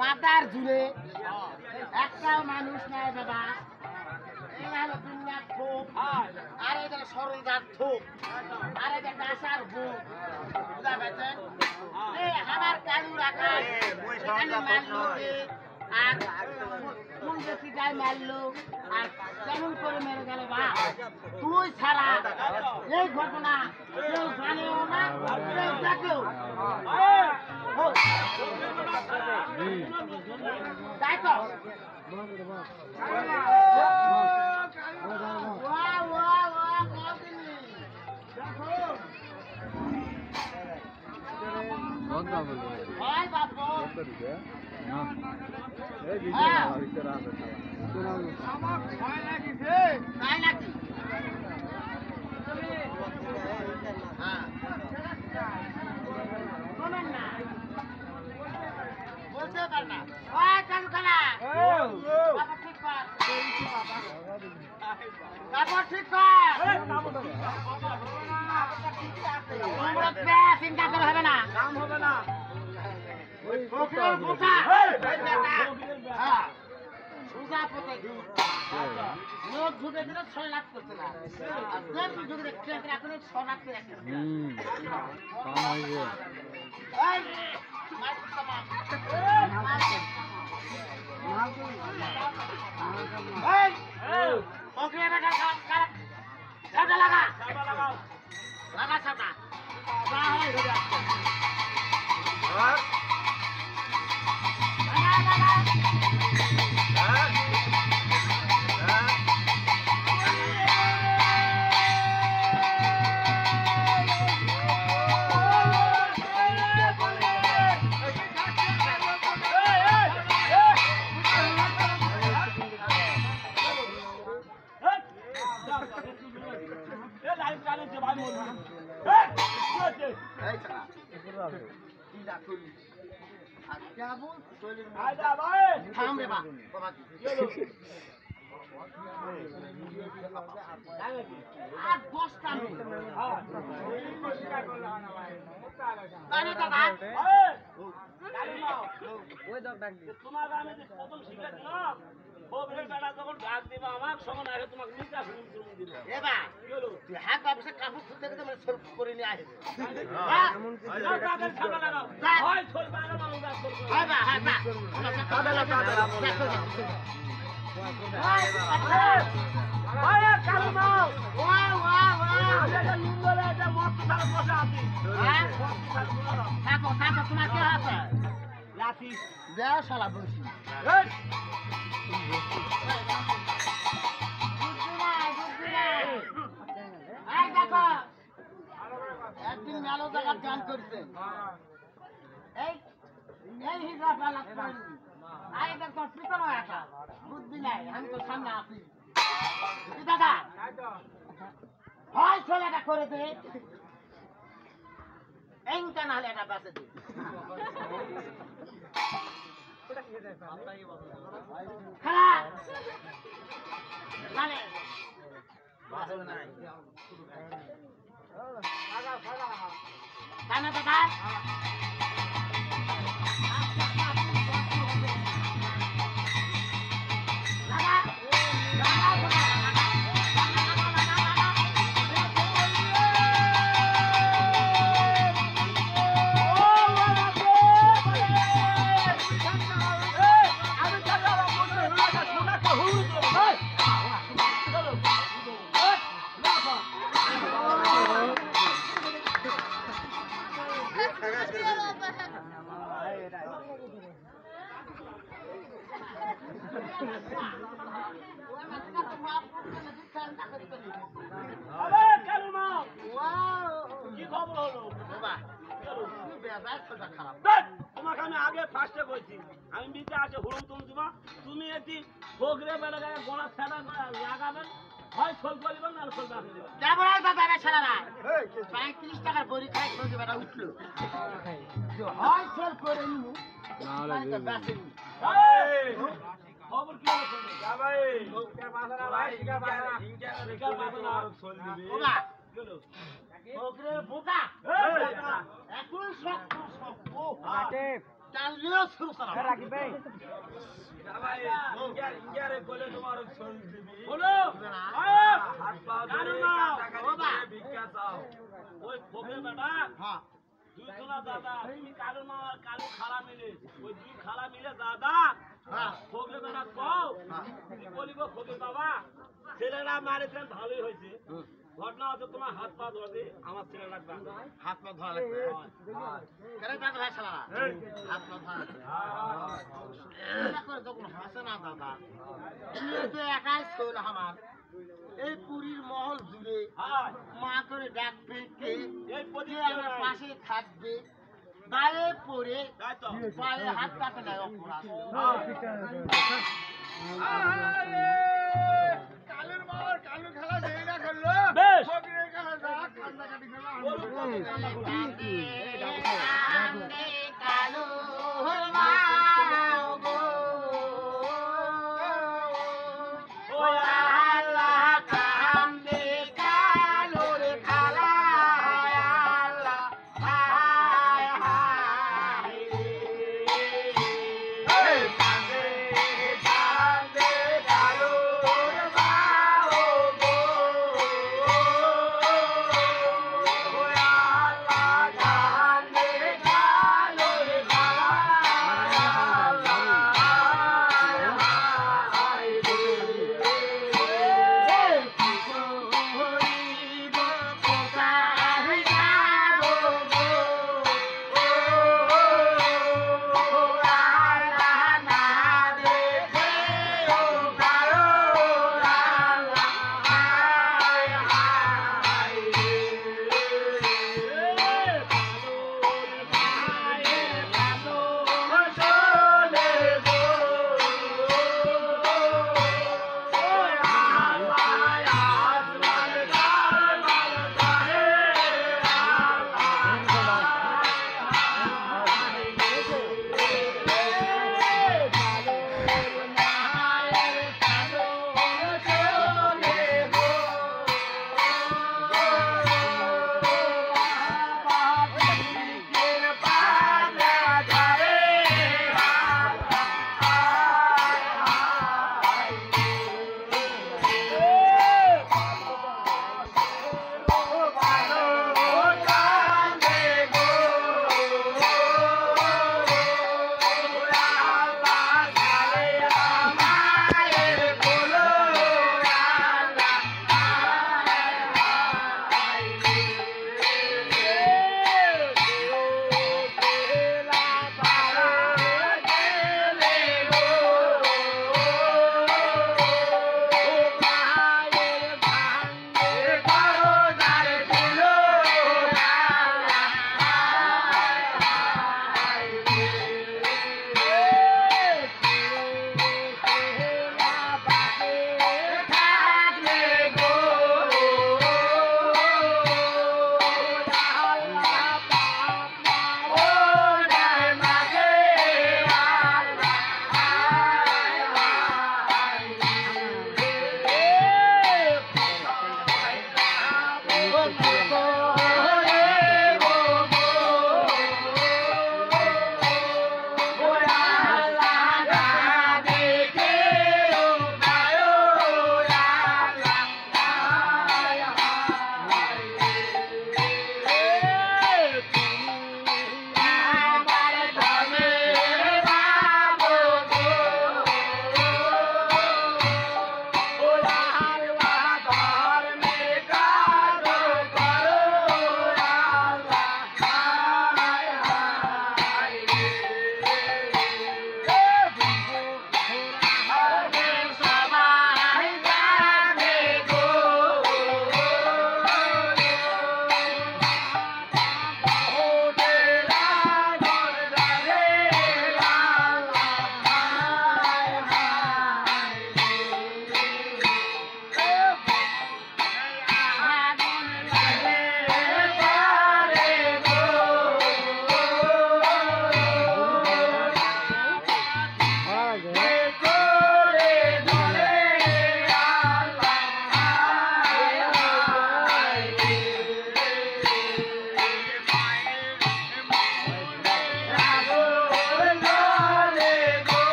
পাতার ঝুলে একটাও মানুষ নাই বাবা। এখানে দুনিয়ার থোক আর এখানে সরলগার থোক আর এখানে ডাসার ভোগ বুঝা পেয়েছেন? আমার কালু রাখা এখানে মারলো আর কোন ব্যক্তিটাই মারলো আর কেমন করে মেরে গেল বা তুই ছাড়া এই ঘটনা কেউ জানেও না কেউ দেখেও তাই তো বলতে পার না চালু খেলা ঠিক কর তারপর ঠিক কর চিন্তা করে হবে না কাম হবে না লোক ঢুকে দিলে 6 লাখ করতে না ঢুকে এখন 6 লাখ করে লাগা লাগা সাটা তোমার আমি প্রথম শিখেছিলাম যখন ডাক দিবা আমার সঙ্গে না তোমাকে নিকা দিল এবার তুই হাত ব্যবসা কাপড় খুলতে গেলে মানে সরু করে নিয়ে আসবে থাকো থাকো তোমার কে আছে লাঠি দেওয়া শালা বসি একদিন মেলো জায়গার গান করছে এই এই হিসাব পিছনে একটা বুদ্ধি নাই আমি তো সামনে আসি দাদা হয় ছেলেটা করে দে এইটা না হলে এটা বেঁচে দে খেলা মানে দাদা তোমাকে আমি আগে ফার্স্টে কইছি আমি বিতে আছে হুড়ুম তুমি দিবা তুমি এটি ভোগরে বেলা গায়ে গোড়া ফেলা লাগাবেন হয় সোল করিবেন না সোল বাকি দিবেন কেমন দাদা রে ছাড়া না 35 টাকার বড়ি খাই ভোগে বেটা উঠলো হয় সোল করে নিমু না হলে বাকি খবর কি হলো যা ভাই কে বাজারা ভাই কে বাজারা কে বাজারা সোল দিবি ওবা গেল ভোগরে বোকা এখন সব ও আটে টানলেও শুরু করা রাখবে ইঙ্গারে বলে তোমার শরীর দিবি বলো হাত পা ধরে টাকা ভিক্ষা চাও ওই ফোকের বেটা হ্যাঁ দুইজনা দাদা তুমি কালু মা আর কালু খালা মিলে ওই দুই খালা মিলে দাদা হ্যাঁ ফোকের বেটা কও তুমি বলিব ফোকের বাবা ছেলেরা মারেছেন ভালোই হয়েছে ঘটনা হচ্ছে তোমার হাত পা ধরে আমার ছেলে রাখবে হাত পা ধরা লাগবে কেন দাদা ভাই শালা হাত পা ধরা লাগবে এটা করে তো কোনো হাসে না দাদা তুমি তো একাই ছিল আমার এই পুরীর মহল জুড়ে হ্যাঁ মা করে ডাকবে কে এই কে প্রতিজ্ঞা আমার নাই। পাশে থাকবে গায়ে পড়ে তাই তো পায়ে হাত কাটে নেয় অপরাধ কালুর মার কালু খেলা যেই না করলো বেশ ফকিরের খেলা যা কান্দাকাটি খেলা বলুন কত কান্না করবে। কালুর মা গো ও আল্লাহ কান্দে কালুর খেলা আল্লাহ হায় হায় কান্দে কান্দে কালুর মা গো ও আল্লাহ কান্দে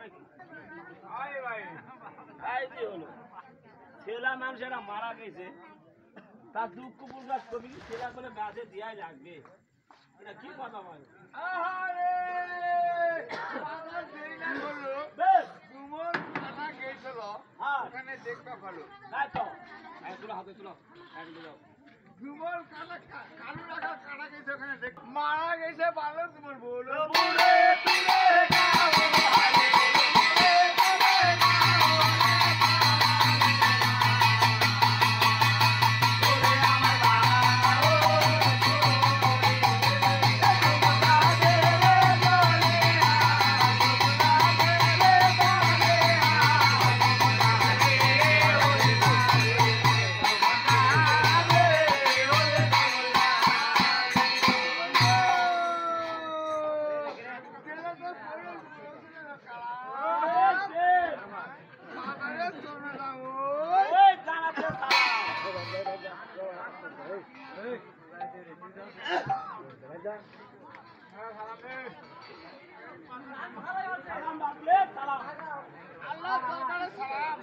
নাকি আয় ভাই তাই যে হলো ছেলা মানুষেরা মারা গেছে তার দুঃখ প্রকাশ করবি ছেলা করে গাছে দিয়াই লাগবে এটা কি কথা ভাই আহারে বাবা দেরি না করলো বেশ তুমর কাটা গেছিল হ্যাঁ ওখানে দেখবা ভালো তাই তো তুলো হাতে তুলো যাও তুমর কাটা কালু রাখা কাটা গেছে ওখানে দেখ মারা গেছে ভালো তুমর বলো ওই জানাতে সালাম বাবলে সালাম আল্লাহ দরবারে সালাম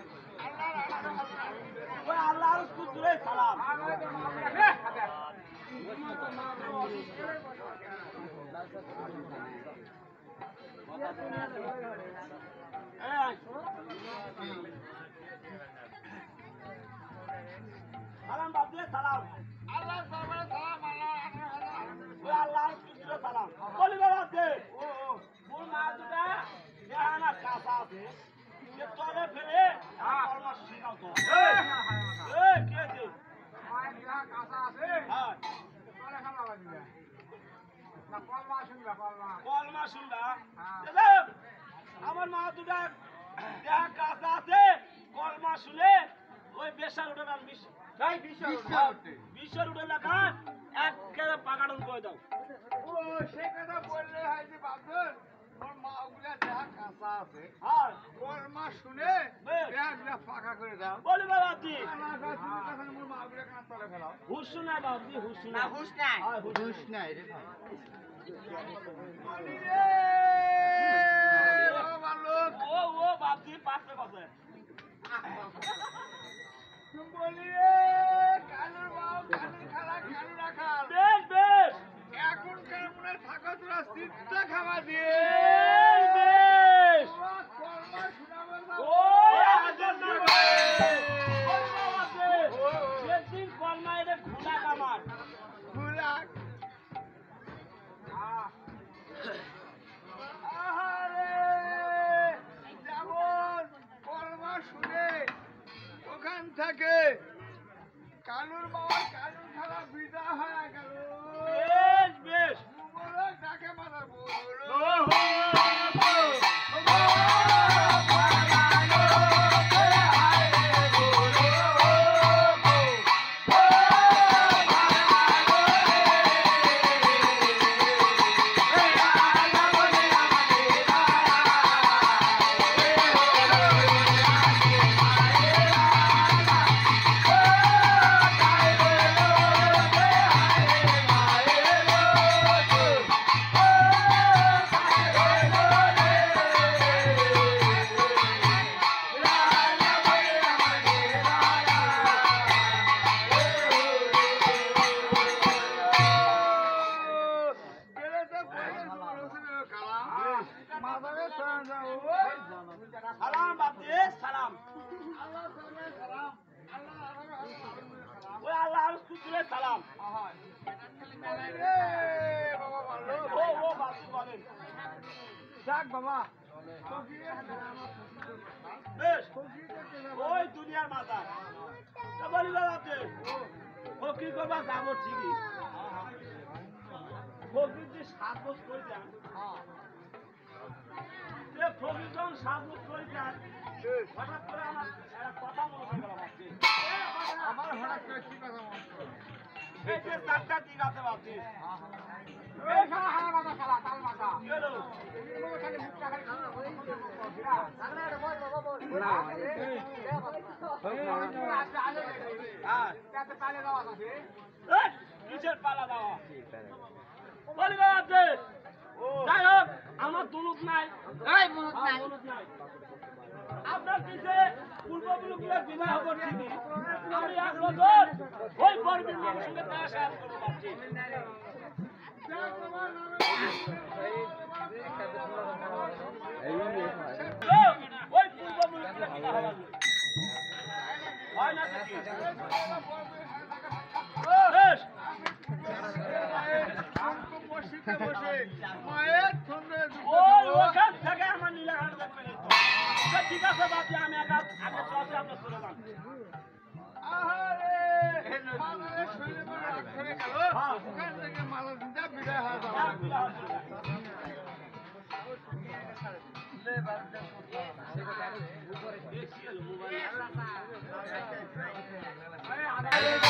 ওই আল্লাহর কুদরে সালাম এই সালাম বাবলে সালাম আল্লাহ দরবারে সালাম ওই আল্লাহর কুদরে সালাম বলি বাবা দে মোর মা দুটা দেহানা কাঁচা আছে যে তলে ফেলে কর্ম শিখাও তো এই কে আছে হ্যাঁ কলমা শুনবা আমার মা দুটা দেহা কাঁচা আছে কলমা শুনে ওই বেশার উঠে না বিশ্বের উঠে লেখা একেবারে পাকাড়ন করে দাও ও সে কথা বললে হয় যে বাবুর ওর মা ওগুলা দেহা কাঁচা আছে আর ওর মা শুনে দেহা গুলা ফাঁকা করে দাও বলি বাবা দি মোর মা ওগুলা কাঁচ তলে ফেলাও হুশ নাই বাবদি হুশ না নাই হুশ নাই হয়, হুশ হুশ নাই রে ভাই বলি রে ও বালক ও বাবদি পাশে কথা বলি রে কালুর বাবু কালুর খালা কালু রাখাল বেশ বেশ এখনকার মনে থাকা তোরা চিন্তা খাওয়া দিয়ে বেশ তোরা কর্মা শোনাবো না ওই আজব না ওই বাবা দে যেদিন কলমা এটা ঘুলা কামার ভুলাক আহারে যেমন কর্মা শুনে ওখান থেকে কালুর বাবা কালুর খালা বিদা হয়ে গেল বেশ বেশ বলো ডাকে মারা বলো সালাম বাবদি সালাম ওই আল্লাহর কুদরে সালাম ও বাবদি বলেন যাক বাবা বেশ ওই দুনিয়ার মাথা বলি বাবাতে ফকির করবা যাবো ঠিকই ফকির যে সাজগোজ করে যান সে ফকির যখন সাজগোজ করে যান হঠাৎ করে আমার একটা কথা মনে হয়ে গেল ভাবছি আমার হঠাৎ করে কি কথা মনে হলো? এই যে চারটা দিক আছে ভাবছি এই শালা হারা মাথা শালা তাল মাথা গেল খালি মুখটা খালি হ্যাঁ তালে দেওয়া আছে এই, কিসের পালা দেওয়া বলি বাবাতে যাই হোক আমার দুলুক নাই এই মুরুদ নাই দুলুক নাই আপনার পিছে পূর্বপুরুষগুলো বিবাহ করছি আমি এক বছর ওই বরবিন বাবুর সঙ্গে দেখা সাক্ষাৎ করবো ভাবছি ওই পূর্বপুরুষগুলো বিবাহ হয় না নাকি? বেশ, মসজিদে বসে মায়ের সঙ্গে ওই ওখান থেকে আমার নীলাঘাট দেখবেন এই তো। আচ্ছা, ঠিক আছে বাকি আমি আগে চলছি আপনার চলে যান আহারে মালারে শরীরে করে রাগ করে গেল ওখান থেকে মালা দিতে বিদায় হয়ে যাবে মোবাইল